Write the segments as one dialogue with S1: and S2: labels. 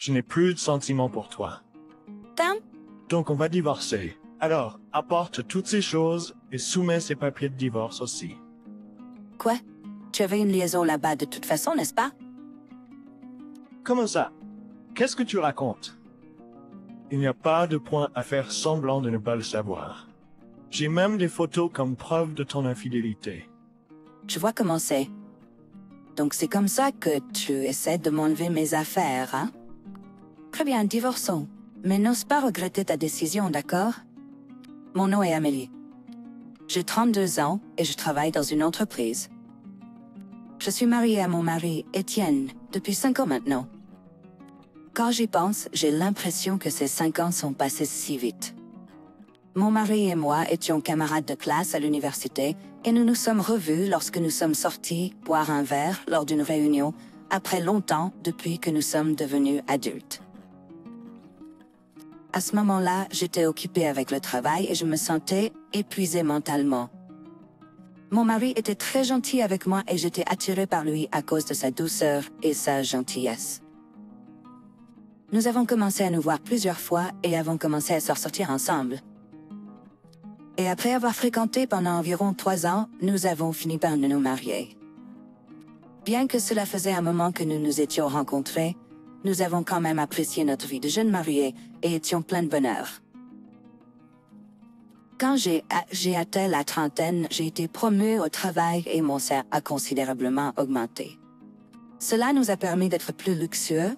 S1: Je n'ai plus de sentiments pour toi.
S2: Damn.
S1: Donc on va divorcer. Alors, apporte toutes ces choses et soumets ces papiers de divorce aussi.
S2: Quoi? Tu avais une liaison là-bas de toute façon, n'est-ce pas?
S1: Comment ça? Qu'est-ce que tu racontes? Il n'y a pas de point à faire semblant de ne pas le savoir. J'ai même des photos comme preuve de ton infidélité.
S2: Je vois comment c'est. Donc c'est comme ça que tu essaies de m'enlever mes affaires, hein? Très bien, divorçons. Mais n'ose pas regretter ta décision, d'accord? Mon nom est Amélie. J'ai 32 ans et je travaille dans une entreprise. Je suis mariée à mon mari, Étienne, depuis 5 ans maintenant. Quand j'y pense, j'ai l'impression que ces 5 ans sont passés si vite. Mon mari et moi étions camarades de classe à l'université et nous nous sommes revus lorsque nous sommes sortis boire un verre lors d'une réunion après longtemps depuis que nous sommes devenus adultes. À ce moment-là, j'étais occupée avec le travail et je me sentais épuisée mentalement. Mon mari était très gentil avec moi et j'étais attirée par lui à cause de sa douceur et sa gentillesse. Nous avons commencé à nous voir plusieurs fois et avons commencé à sortir ensemble. Et après avoir fréquenté pendant environ 3 ans, nous avons fini par nous marier. Bien que cela faisait un moment que nous nous étions rencontrés, nous avons quand même apprécié notre vie de jeunes mariés et étions pleins de bonheur. Quand j'ai atteint la trentaine, j'ai été promue au travail et mon salaire a considérablement augmenté. Cela nous a permis d'être plus luxueux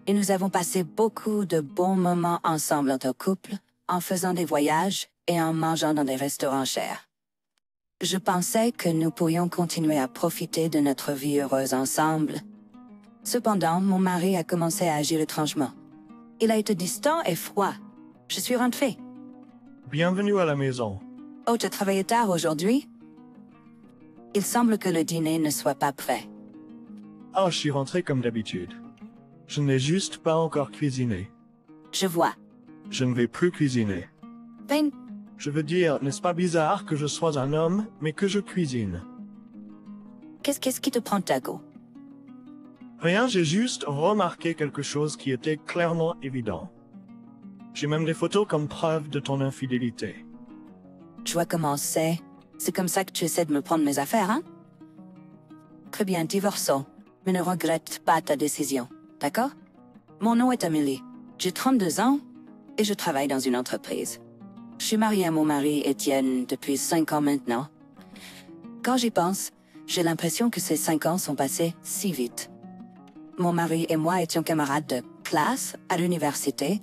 S2: et nous avons passé beaucoup de bons moments ensemble en tant que couple, en faisant des voyages et en mangeant dans des restaurants chers. Je pensais que nous pourrions continuer à profiter de notre vie heureuse ensemble. Cependant, mon mari a commencé à agir étrangement. Il a été distant et froid. Je suis rentrée.
S1: Bienvenue à la maison.
S2: Oh, tu as travaillé tard aujourd'hui? Il semble que le dîner ne soit pas prêt.
S1: Ah, je suis rentré comme d'habitude. Je n'ai juste pas encore cuisiné.
S2: Je vois.
S1: Je ne vais plus cuisiner.
S2: Ben,
S1: Je veux dire, n'est-ce pas bizarre que je sois un homme, mais que je cuisine?
S2: qu'est-ce qui te prend ta go?
S1: Rien, j'ai juste remarqué quelque chose qui était clairement évident. J'ai même des photos comme preuve de ton infidélité.
S2: Tu vois comment c'est? C'est comme ça que tu essaies de me prendre mes affaires, hein? Très bien, divorçons. Mais ne regrette pas ta décision, d'accord? Mon nom est Amélie. J'ai 32 ans et je travaille dans une entreprise. Je suis mariée à mon mari, Étienne, depuis 5 ans maintenant. Quand j'y pense, j'ai l'impression que ces 5 ans sont passés si vite. Mon mari et moi étions camarades de classe à l'université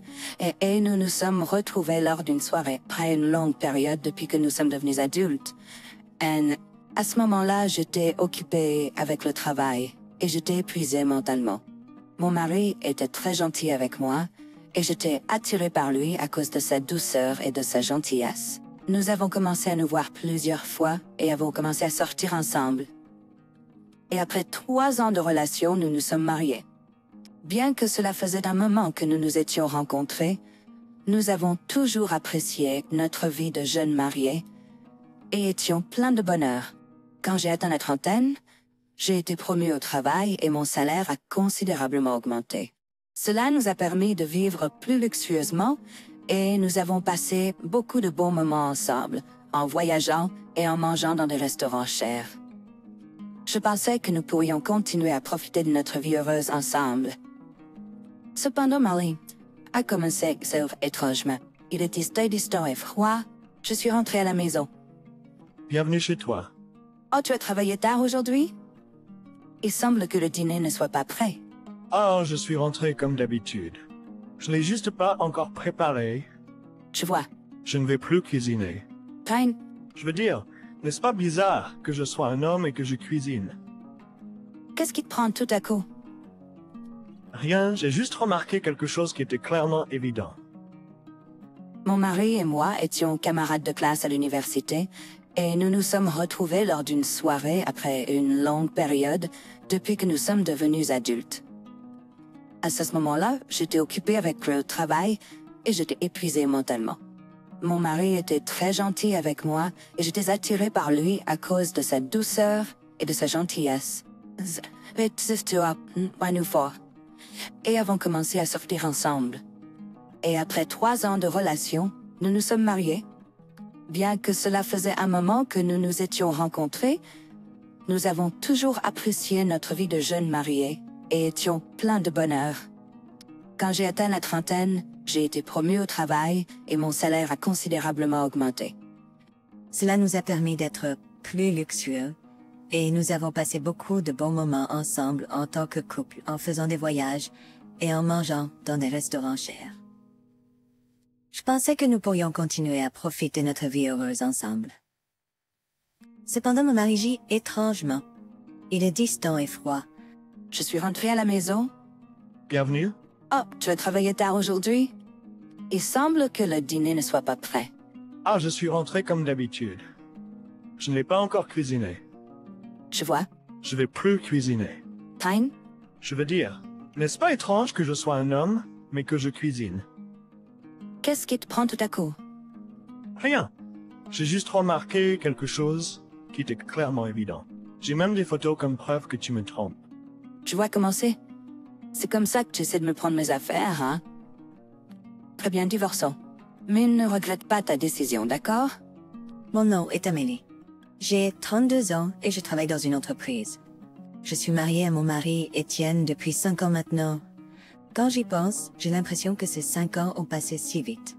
S2: et nous nous sommes retrouvés lors d'une soirée après une longue période depuis que nous sommes devenus adultes. Et à ce moment-là, j'étais occupée avec le travail et j'étais épuisée mentalement. Mon mari était très gentil avec moi et j'étais attirée par lui à cause de sa douceur et de sa gentillesse. Nous avons commencé à nous voir plusieurs fois et avons commencé à sortir ensemble. Et après 3 ans de relation, nous nous sommes mariés. Bien que cela faisait un moment que nous nous étions rencontrés, nous avons toujours apprécié notre vie de jeunes mariés et étions pleins de bonheur. Quand j'ai atteint la trentaine, j'ai été promue au travail et mon salaire a considérablement augmenté. Cela nous a permis de vivre plus luxueusement et nous avons passé beaucoup de bons moments ensemble, en voyageant et en mangeant dans des restaurants chers. Je pensais que nous pourrions continuer à profiter de notre vie heureuse ensemble. Cependant, Molly a commencé étrangement. Il était distant et froid. Je suis rentrée à la maison.
S1: Bienvenue chez toi.
S2: Oh, tu as travaillé tard aujourd'hui? Il semble que le dîner ne soit pas prêt.
S1: Ah, je suis rentré comme d'habitude. Je n'ai juste pas encore préparé.
S2: Je vois.
S1: Je ne vais plus cuisiner.
S2: Pine,
S1: Je veux dire, n'est-ce pas bizarre que je sois un homme et que je cuisine?
S2: qu'est-ce qui te prend tout à coup?
S1: Rien, j'ai juste remarqué quelque chose qui était clairement évident.
S2: Mon mari et moi étions camarades de classe à l'université et nous nous sommes retrouvés lors d'une soirée après une longue période depuis que nous sommes devenus adultes. À ce moment-là, j'étais occupée avec le travail et j'étais épuisée mentalement. Mon mari était très gentil avec moi et j'étais attirée par lui à cause de sa douceur et de sa gentillesse. et avons commencé à sortir ensemble. Et après 3 ans de relation, nous nous sommes mariés. Bien que cela faisait un moment que nous nous étions rencontrés, nous avons toujours apprécié notre vie de jeunes mariés et étions pleins de bonheur. Quand j'ai atteint la trentaine, j'ai été promue au travail et mon salaire a considérablement augmenté.
S3: Cela nous a permis d'être plus luxueux et nous avons passé beaucoup de bons moments ensemble en tant que couple en faisant des voyages et en mangeant dans des restaurants chers. Je pensais que nous pourrions continuer à profiter de notre vie heureuse ensemble. Cependant, mon mari gît étrangement. Il est distant et froid.
S2: Je suis rentrée à la maison.
S1: Bienvenue.
S2: Oh, tu as travaillé tard aujourd'hui? Il semble que le dîner ne soit pas prêt.
S1: Ah, je suis rentré comme d'habitude. Je ne l'ai pas encore cuisiné.
S2: Je vois.
S1: Je vais plus cuisiner.
S2: Fine.
S1: Je veux dire, n'est-ce pas étrange que je sois un homme, mais que je cuisine?
S2: Qu'est-ce qui te prend tout à coup?
S1: Rien. J'ai juste remarqué quelque chose qui était clairement évident. J'ai même des photos comme preuve que tu me trompes.
S2: Tu vois comment c'est? C'est comme ça que tu essaies de me prendre mes affaires, hein? Très bien, divorçons. Mais ne regrette pas ta décision, d'accord?
S3: Mon nom est Amélie. J'ai 32 ans et je travaille dans une entreprise. Je suis mariée à mon mari, Étienne, depuis 5 ans maintenant. Quand j'y pense, j'ai l'impression que ces 5 ans ont passé si vite.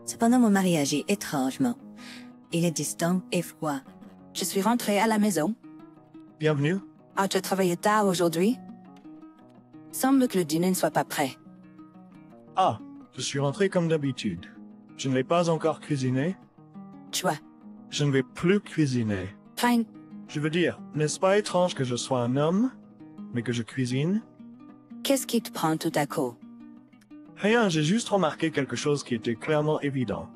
S3: Cependant, mon mari agit étrangement. Il est distant et froid.
S2: Je suis rentrée à la maison.
S1: Bienvenue.
S2: Ah, tu as travaillé tard aujourd'hui? Semble que le dîner ne soit pas prêt.
S1: Ah, je suis rentré comme d'habitude. Je ne l'ai pas encore cuisiné.
S2: Tu vois.
S1: Je ne vais plus cuisiner.
S2: Fine.
S1: Je veux dire, n'est-ce pas étrange que je sois un homme, mais que je cuisine?
S2: Qu'est-ce qui te prend tout à coup?
S1: Rien, j'ai juste remarqué quelque chose qui était clairement évident.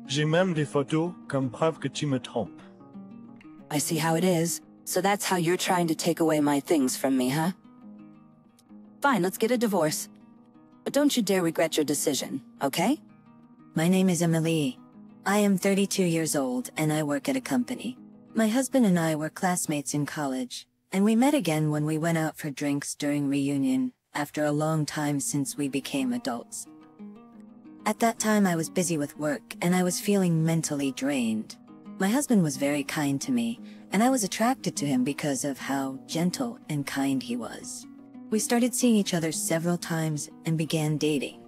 S1: J'ai même des photos comme preuve que tu me trompes.
S2: I see how it is. So that's how you're trying to take away my things from me, huh? Fine, let's get a divorce. But don't you dare regret your decision, okay?
S3: My name is Amélie. I am 32 years old and I work at a company. My husband and I were classmates in college, and we met again when we went out for drinks during reunion after a long time since we became adults. At that time I was busy with work and I was feeling mentally drained. My husband was very kind to me, and I was attracted to him because of how gentle and kind he was. We started seeing each other several times and began dating.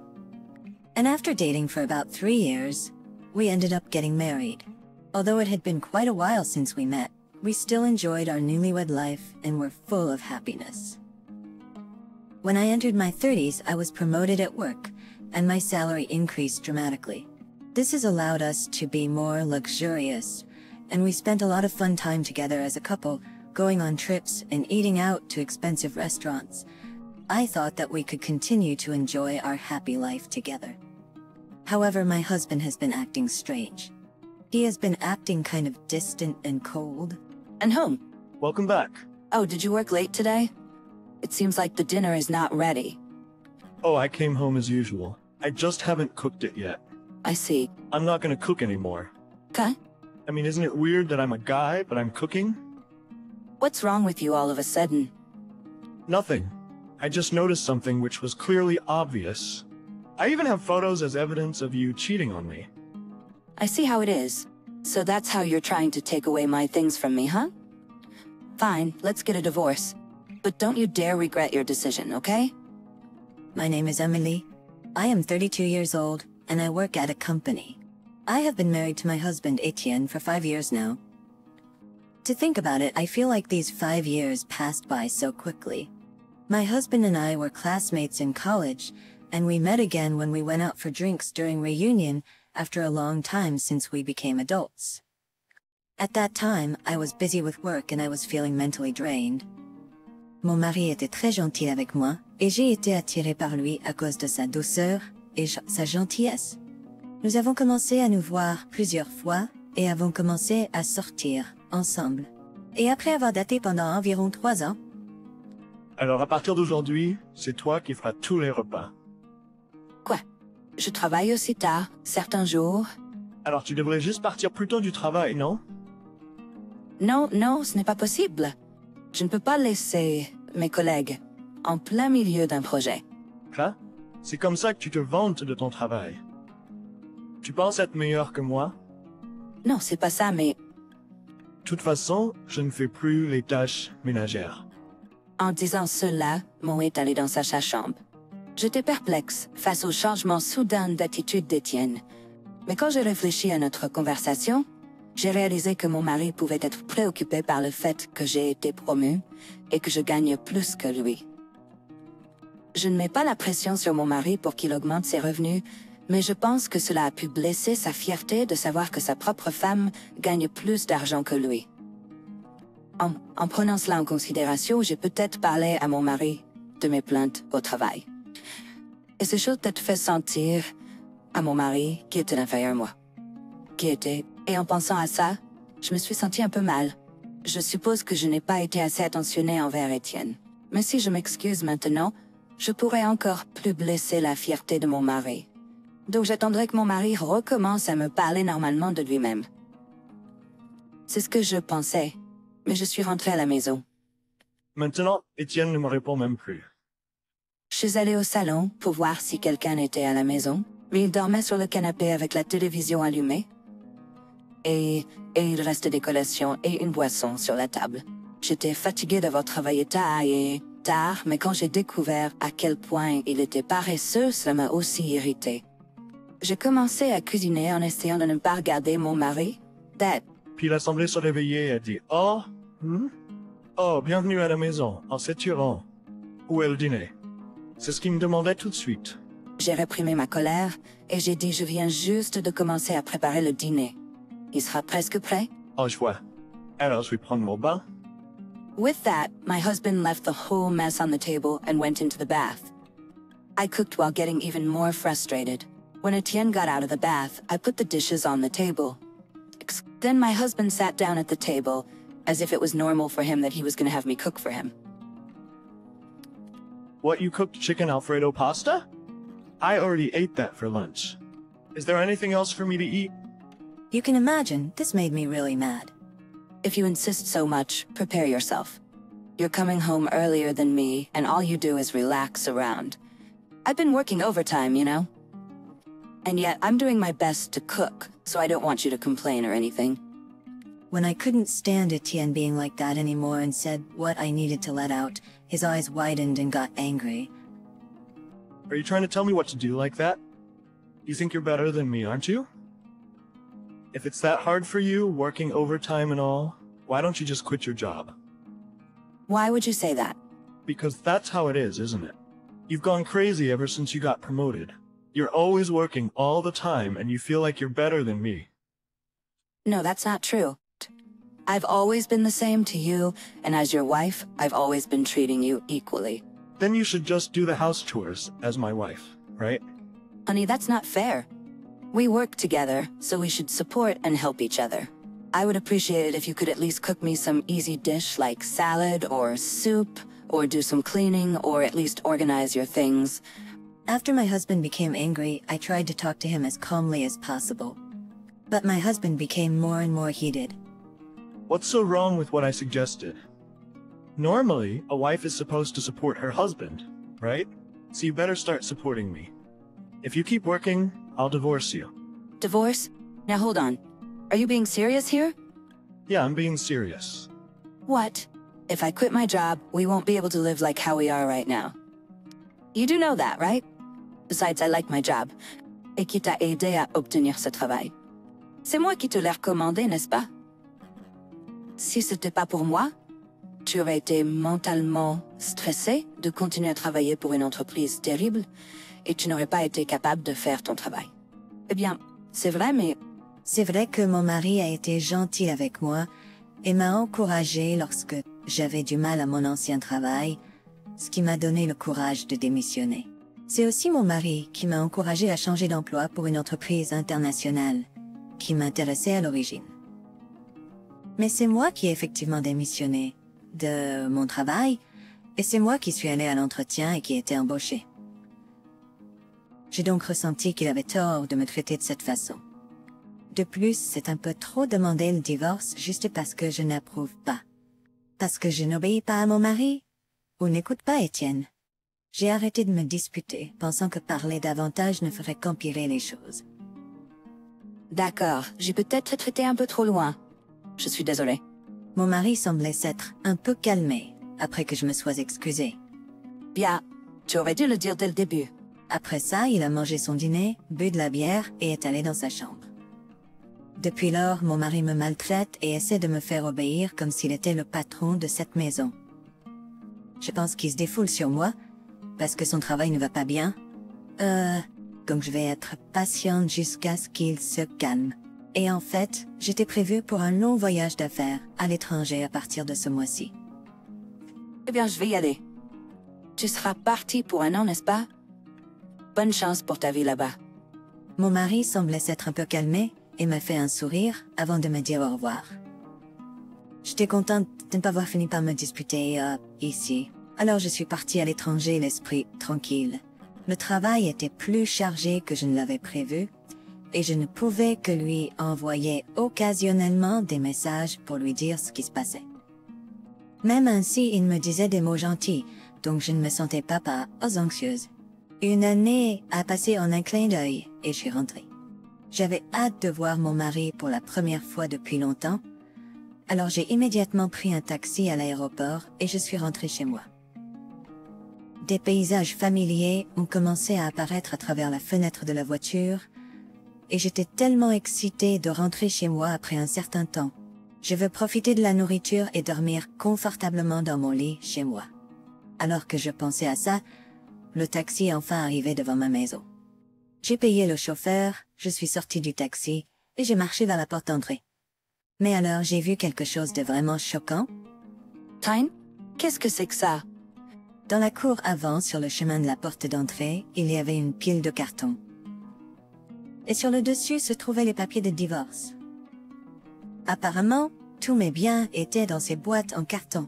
S3: And after dating for about 3 years, we ended up getting married. Although it had been quite a while since we met, we still enjoyed our newlywed life and were full of happiness. When I entered my 30s, I was promoted at work, and my salary increased dramatically. This has allowed us to be more luxurious, and we spent a lot of fun time together as a couple, going on trips and eating out to expensive restaurants. I thought that we could continue to enjoy our happy life together. However, my husband has been acting strange. He has been acting kind of distant and cold.
S2: And home.
S1: Welcome back.
S2: Oh, did you work late today? It seems like the dinner is not ready.
S1: Oh, I came home as usual. I just haven't cooked it yet.
S2: I see.
S1: I'm not gonna cook anymore.
S2: Okay.
S1: I mean, isn't it weird that I'm a guy, but I'm cooking?
S2: What's wrong with you all of a sudden?
S1: Nothing. I just noticed something which was clearly obvious. I even have photos as evidence of you cheating on me.
S2: I see how it is. So that's how you're trying to take away my things from me, huh? Fine, let's get a divorce. But don't you dare regret your decision, okay?
S3: My name is Amélie. I am 32 years old, and I work at a company. I have been married to my husband Etienne for 5 years now. To think about it, I feel like these 5 years passed by so quickly. My husband and I were classmates in college, and we met again when we went out for drinks during reunion after a long time since we became adults. At that time, I was busy with work and I was feeling mentally drained. Mon mari était très gentil avec moi, et j'ai été attirée par lui à cause de sa douceur et sa gentillesse. Nous avons commencé à nous voir plusieurs fois et avons commencé à sortir ensemble. Et après avoir daté pendant environ 3 ans,
S1: Alors à partir d'aujourd'hui, c'est toi qui feras tous les repas.
S2: Quoi? Je travaille aussi tard, certains jours.
S1: Alors tu devrais juste partir plus tôt du travail, non?
S2: Non, non, ce n'est pas possible. Je ne peux pas laisser mes collègues en plein milieu d'un projet.
S1: Là, c'est comme ça que tu te vantes de ton travail. Tu penses être meilleur que moi?
S2: Non, c'est pas ça, mais
S1: De toute façon, je ne fais plus les tâches ménagères.
S2: en disant cela, Mo est allé dans sa chambre. J'étais perplexe face au changement soudain d'attitude d'Étienne. Mais quand j'ai réfléchi à notre conversation, j'ai réalisé que mon mari pouvait être préoccupé par le fait que j'ai été promue et que je gagne plus que lui. Je ne mets pas la pression sur mon mari pour qu'il augmente ses revenus, mais je pense que cela a pu blesser sa fierté de savoir que sa propre femme gagne plus d'argent que lui. En prenant cela en considération, j'ai peut-être parlé à mon mari de mes plaintes au travail. Et ces choses peut-être fait sentir à mon mari qui était inférieur à moi. Et en pensant à ça, je me suis sentie un peu mal. Je suppose que je n'ai pas été assez attentionnée envers Étienne. Mais si je m'excuse maintenant, je pourrais encore plus blesser la fierté de mon mari. Donc j'attendrai que mon mari recommence à me parler normalement de lui-même. C'est ce que je pensais, mais je suis rentrée à la maison.
S1: Maintenant, Étienne ne me répond même plus.
S2: Je suis allée au salon pour voir si quelqu'un était à la maison, mais il dormait sur le canapé avec la télévision allumée. Et il restait des collations et une boisson sur la table. J'étais fatiguée d'avoir travaillé tard, mais quand j'ai découvert à quel point il était paresseux, cela m'a aussi irritée. J'ai commencé à cuisiner en essayant de ne pas regarder mon mari.
S1: Puis il a semblé se réveiller et a dit « Oh, oh, bienvenue à la maison, en s'étirant. Où est le dîner ?» C'est ce qu'il me demandait tout de suite.
S2: J'ai réprimé ma colère et j'ai dit je viens juste de commencer à préparer le dîner. Il sera presque prêt.
S1: Oh, je vois. Alors, je vais prendre mon bain.
S2: With that, my husband left the whole mess on the table and went into the bath. I cooked while getting even more frustrated. When Etienne got out of the bath, I put the dishes on the table. Then my husband sat down at the table, as if it was normal for him that he was going to have me cook for him.
S1: What, you cooked chicken Alfredo pasta? I already ate that for lunch. Is there anything else for me to eat?
S3: You can imagine, this made me really mad.
S2: If you insist so much, prepare yourself. You're coming home earlier than me, and all you do is relax around. I've been working overtime, you know? And yet, I'm doing my best to cook, so I don't want you to complain or anything.
S3: When I couldn't stand Etienne being like that anymore and said what I needed to let out, his eyes widened and got angry.
S1: Are you trying to tell me what to do like that? You think you're better than me, aren't you? If it's that hard for you, working overtime and all, why don't you just quit your job?
S2: Why would you say that?
S1: Because that's how it is, isn't it? You've gone crazy ever since you got promoted. You're always working all the time and you feel like you're better than me.
S2: No, that's not true. I've always been the same to you, and as your wife, I've always been treating you equally.
S1: Then you should just do the house chores as my wife, right?
S2: Honey, that's not fair. We work together, so we should support and help each other. I would appreciate it if you could at least cook me some easy dish like salad or soup, or do some cleaning, or at least organize your things.
S3: After my husband became angry, I tried to talk to him as calmly as possible. But my husband became more and more heated.
S1: What's so wrong with what I suggested? Normally, a wife is supposed to support her husband, right? So you better start supporting me. If you keep working, I'll divorce you.
S2: Divorce? Now hold on. Are you being serious here?
S1: Yeah, I'm being serious.
S2: What? If I quit my job, we won't be able to live like how we are right now. You do know that, right? Besides, I like my job. Et qui t'a aidé à obtenir ce travail. C'est moi qui te l'ai recommandé, n'est-ce pas? Si c'était pas pour moi, tu aurais été mentalement stressé de continuer à travailler pour une entreprise terrible et tu n'aurais pas été capable de faire ton travail. Eh bien, c'est vrai, mais...
S3: C'est vrai que mon mari a été gentil avec moi et m'a encouragé lorsque j'avais du mal à mon ancien travail, ce qui m'a donné le courage de démissionner. C'est aussi mon mari qui m'a encouragé à changer d'emploi pour une entreprise internationale qui m'intéressait à l'origine. Mais c'est moi qui ai effectivement démissionné de mon travail, et c'est moi qui suis allé à l'entretien et qui ai été embauché. J'ai donc ressenti qu'il avait tort de me traiter de cette façon. De plus, c'est un peu trop demander le divorce juste parce que je n'approuve pas. Parce que je n'obéis pas à mon mari, ou n'écoute pas Étienne. J'ai arrêté de me disputer, pensant que parler davantage ne ferait qu'empirer les choses.
S2: D'accord, j'ai peut-être été un peu trop loin. Je suis désolée.
S3: Mon mari semblait s'être un peu calmé, après que je me sois excusée.
S2: Bien, tu aurais dû le dire dès le début.
S3: Après ça, il a mangé son dîner, bu de la bière et est allé dans sa chambre. Depuis lors, mon mari me maltraite et essaie de me faire obéir comme s'il était le patron de cette maison. Je pense qu'il se défoule sur moi, parce que son travail ne va pas bien. Donc je vais être patiente jusqu'à ce qu'il se calme. Et en fait, j'étais prévue pour un long voyage d'affaires à l'étranger à partir de ce mois-ci.
S2: Eh bien, je vais y aller. Tu seras parti pour un an, n'est-ce pas? Bonne chance pour ta vie là-bas.
S3: Mon mari semblait s'être un peu calmé et m'a fait un sourire avant de me dire au revoir. J'étais contente de ne pas avoir fini par me disputer ici. Alors je suis partie à l'étranger, l'esprit tranquille. Le travail était plus chargé que je ne l'avais prévu, et je ne pouvais que lui envoyer occasionnellement des messages pour lui dire ce qui se passait. Même ainsi, il me disait des mots gentils, donc je ne me sentais pas anxieuse. Une année a passé en un clin d'œil, et je suis rentrée. J'avais hâte de voir mon mari pour la première fois depuis longtemps, alors j'ai immédiatement pris un taxi à l'aéroport et je suis rentrée chez moi. Des paysages familiers ont commencé à apparaître à travers la fenêtre de la voiture, et j'étais tellement excitée de rentrer chez moi après un certain temps. Je veux profiter de la nourriture et dormir confortablement dans mon lit chez moi. Alors que je pensais à ça, le taxi est enfin arrivé devant ma maison. J'ai payé le chauffeur, je suis sortie du taxi et j'ai marché vers la porte d'entrée. Mais alors j'ai vu quelque chose de vraiment choquant.
S2: Tyne, qu'est-ce que c'est que ça?
S3: Dans la cour avant, sur le chemin de la porte d'entrée, il y avait une pile de cartons. Et sur le dessus se trouvaient les papiers de divorce. Apparemment, tous mes biens étaient dans ces boîtes en carton.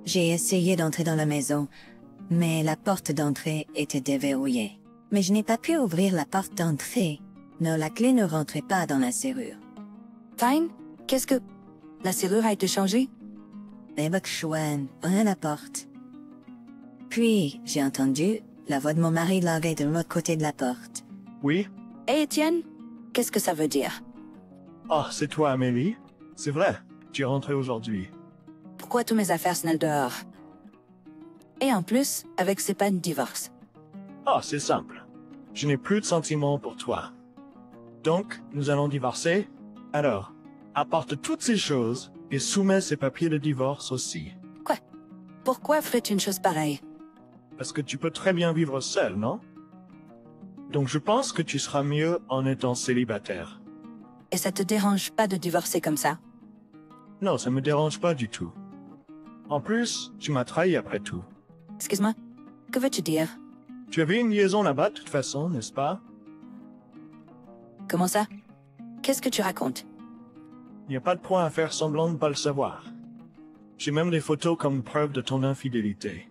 S3: J'ai essayé d'entrer dans la maison, mais la porte d'entrée était déverrouillée. Mais je n'ai pas pu ouvrir la porte d'entrée. Non, la clé ne rentrait pas dans la serrure.
S2: Tyne, qu'est-ce que... La serrure a été changée?
S3: Avec Chouane, ouvre la porte. Puis, j'ai entendu la voix de mon mari larguer de l'autre côté de la porte.
S1: Oui?
S2: Hé, Étienne, qu'est-ce que ça veut dire?
S1: Ah, c'est toi, Amélie? C'est vrai, tu es rentrée aujourd'hui.
S2: Pourquoi tous mes affaires snellent dehors? Et en plus, avec ces pannes de divorce.
S1: Ah, c'est simple. Je n'ai plus de sentiments pour toi. Donc, nous allons divorcer? Alors, apporte toutes ces choses et soumets ces papiers de divorce aussi.
S2: Quoi? Pourquoi ferais-tu une chose pareille?
S1: Parce que tu peux très bien vivre seul, non? Donc je pense que tu seras mieux en étant célibataire.
S2: Et ça te dérange pas de divorcer comme ça?
S1: Non, ça me dérange pas du tout. En plus, tu m'as trahi après tout.
S2: Excuse-moi, que veux-tu dire?
S1: Tu avais une liaison là-bas de toute façon, n'est-ce pas?
S2: Comment ça? Qu'est-ce que tu racontes?
S1: Il n'y a pas de point à faire semblant de ne pas le savoir. J'ai même des photos comme preuve de ton infidélité.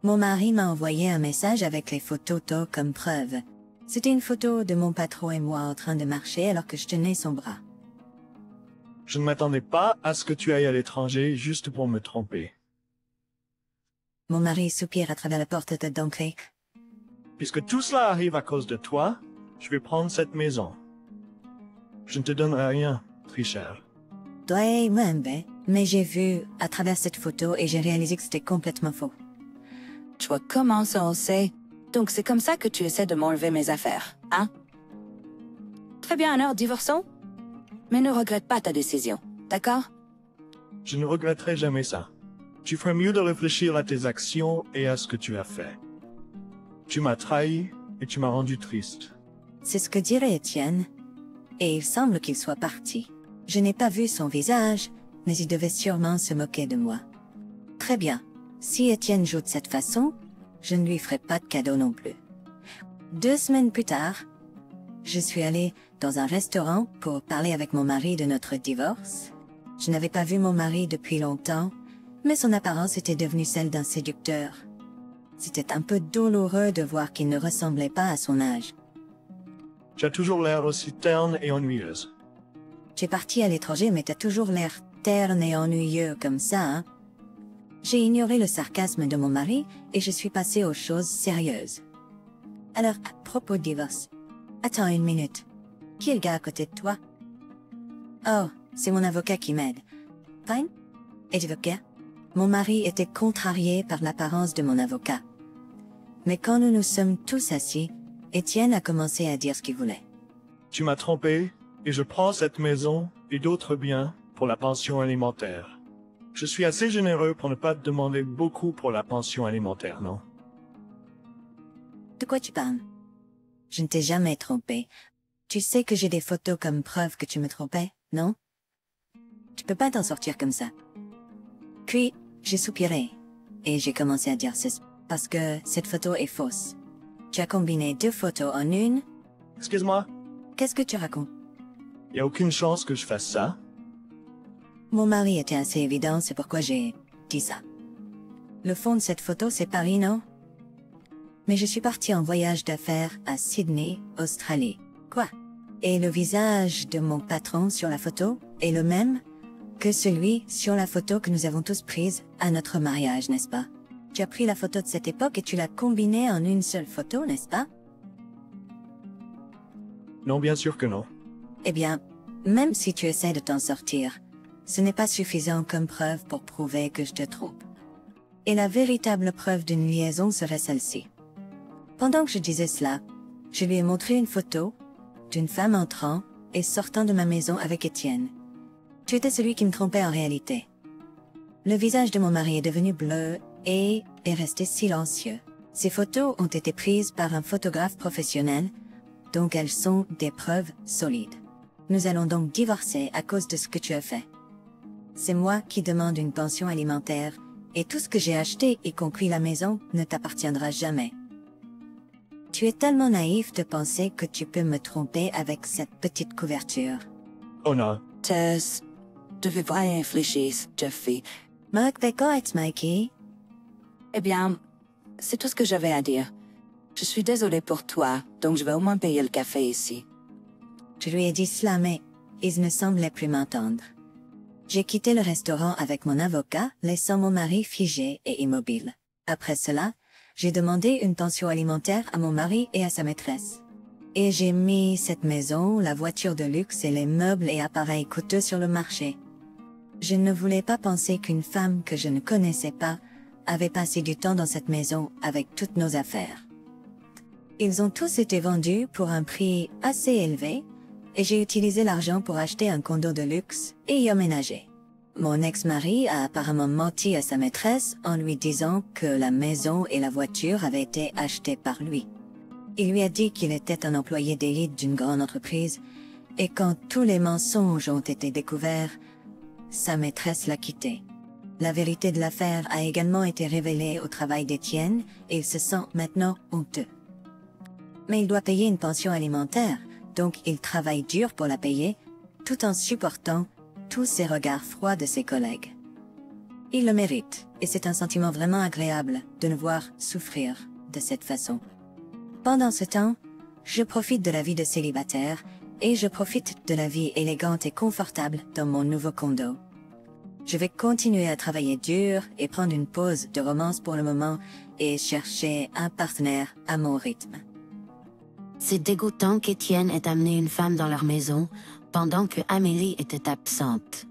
S3: Mon mari m'a envoyé un message avec les photos comme preuve. C'était une photo de mon patron et moi en train de marcher alors que je tenais son bras.
S1: Je ne m'attendais pas à ce que tu ailles à l'étranger juste pour me tromper.
S3: Mon mari soupire à travers la porte d'entrée.
S1: Puisque tout cela arrive à cause de toi, je vais prendre cette maison. Je ne te donnerai rien, tricheur.
S3: Ouais, mais j'ai vu à travers cette photo et j'ai réalisé que c'était complètement faux.
S2: Tu vois comment ça on sait? Donc c'est comme ça que tu essaies de m'enlever mes affaires, hein? Très bien, alors divorçons? Mais ne regrette pas ta décision, d'accord?
S1: Je ne regretterai jamais ça. Tu ferais mieux de réfléchir à tes actions et à ce que tu as fait. Tu m'as trahi et tu m'as rendu triste.
S3: C'est ce que dirait Étienne. Et il semble qu'il soit parti. Je n'ai pas vu son visage, mais il devait sûrement se moquer de moi. Très bien. Si Étienne joue de cette façon, je ne lui ferai pas de cadeau non plus. 2 semaines plus tard, je suis allée dans un restaurant pour parler avec mon mari de notre divorce. Je n'avais pas vu mon mari depuis longtemps, mais son apparence était devenue celle d'un séducteur. C'était un peu douloureux de voir qu'il ne ressemblait pas à son âge.
S1: Tu as toujours l'air aussi terne et ennuyeuse.
S3: Tu es parti à l'étranger, mais t'as toujours l'air terne et ennuyeux comme ça, hein? J'ai ignoré le sarcasme de mon mari et je suis passée aux choses sérieuses. Alors, à propos de divorce. Attends une minute. Qui est le gars à côté de toi? Oh, c'est mon avocat qui m'aide. Fine? Et tu veux quoi? Mon mari était contrarié par l'apparence de mon avocat. Mais quand nous nous sommes tous assis, Étienne a commencé à dire ce qu'il voulait.
S1: Tu m'as trompé, et je prends cette maison et d'autres biens pour la pension alimentaire. Je suis assez généreux pour ne pas te demander beaucoup pour la pension alimentaire, non?
S3: De quoi tu parles? Je ne t'ai jamais trompé. Tu sais que j'ai des photos comme preuve que tu me trompais, non? Tu peux pas t'en sortir comme ça. Puis, j'ai soupiré, et j'ai commencé à dire ceci, parce que cette photo est fausse. Tu as combiné deux photos en une.
S1: Excuse-moi,
S3: Qu'est-ce que tu racontes?
S1: y a aucune chance que je fasse ça?
S3: Mon mari était assez évident, c'est pourquoi j'ai dit ça. Le fond de cette photo, c'est Paris, non? Mais je suis partie en voyage d'affaires à Sydney, Australie. Quoi? Et le visage de mon patron sur la photo est le même que celui sur la photo que nous avons tous prise à notre mariage, n'est-ce pas? Tu as pris la photo de cette époque et tu l'as combinée en une seule photo, n'est-ce pas?
S1: Non, bien sûr que non.
S3: Eh bien, même si tu essaies de t'en sortir, ce n'est pas suffisant comme preuve pour prouver que je te trompe. Et la véritable preuve d'une liaison serait celle-ci. Pendant que je disais cela, je lui ai montré une photo d'une femme entrant et sortant de ma maison avec Étienne. Tu étais celui qui me trompait en réalité. Le visage de mon mari est devenu bleu et est resté silencieux. Ces photos ont été prises par un photographe professionnel, donc elles sont des preuves solides. Nous allons donc divorcer à cause de ce que tu as fait. C'est moi qui demande une pension alimentaire, et tout ce que j'ai acheté, y compris la maison, ne t'appartiendra jamais. Tu es tellement naïf de penser que tu peux me tromper avec cette petite couverture.
S1: Oh non.
S2: Tess, devais pas y réfléchir, Jeffy.
S3: Mark Becker, Mikey.
S2: Eh bien, c'est tout ce que j'avais à dire. Je suis désolée pour toi, donc je vais au moins payer le café ici.
S3: Je lui ai dit cela, mais il ne semblait plus m'entendre. J'ai quitté le restaurant avec mon avocat, laissant mon mari figé et immobile. Après cela, j'ai demandé une pension alimentaire à mon mari et à sa maîtresse. Et j'ai mis cette maison, la voiture de luxe et les meubles et appareils coûteux sur le marché. Je ne voulais pas penser qu'une femme que je ne connaissais pas avait passé du temps dans cette maison avec toutes nos affaires. Ils ont tous été vendus pour un prix assez élevé, et j'ai utilisé l'argent pour acheter un condo de luxe et y emménager. Mon ex-mari a apparemment menti à sa maîtresse en lui disant que la maison et la voiture avaient été achetées par lui. Il lui a dit qu'il était un employé d'élite d'une grande entreprise, et quand tous les mensonges ont été découverts, sa maîtresse l'a quitté. La vérité de l'affaire a également été révélée au travail d'Étienne, et il se sent maintenant honteux. Mais il doit payer une pension alimentaire, donc il travaille dur pour la payer, tout en supportant tous ces regards froids de ses collègues. Il le mérite, et c'est un sentiment vraiment agréable de le voir souffrir de cette façon. Pendant ce temps, je profite de la vie de célibataire, et je profite de la vie élégante et confortable dans mon nouveau condo. Je vais continuer à travailler dur et prendre une pause de romance pour le moment et chercher un partenaire à mon rythme.
S4: C'est dégoûtant qu'Étienne ait amené une femme dans leur maison pendant que Amélie était absente.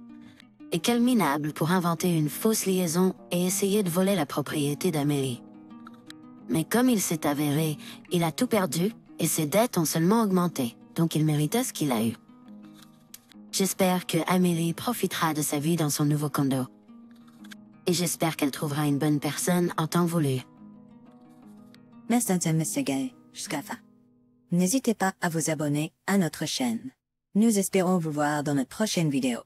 S4: Et quel minable pour inventer une fausse liaison et essayer de voler la propriété d'Amélie. Mais comme il s'est avéré, il a tout perdu et ses dettes ont seulement augmenté, donc il méritait ce qu'il a eu. J'espère que Amélie profitera de sa vie dans son nouveau condo. Et j'espère qu'elle trouvera une bonne personne en temps voulu.
S3: Merci, M. Gay, jusqu'à la fin. N'hésitez pas à vous abonner à notre chaîne. Nous espérons vous voir dans notre prochaine vidéo.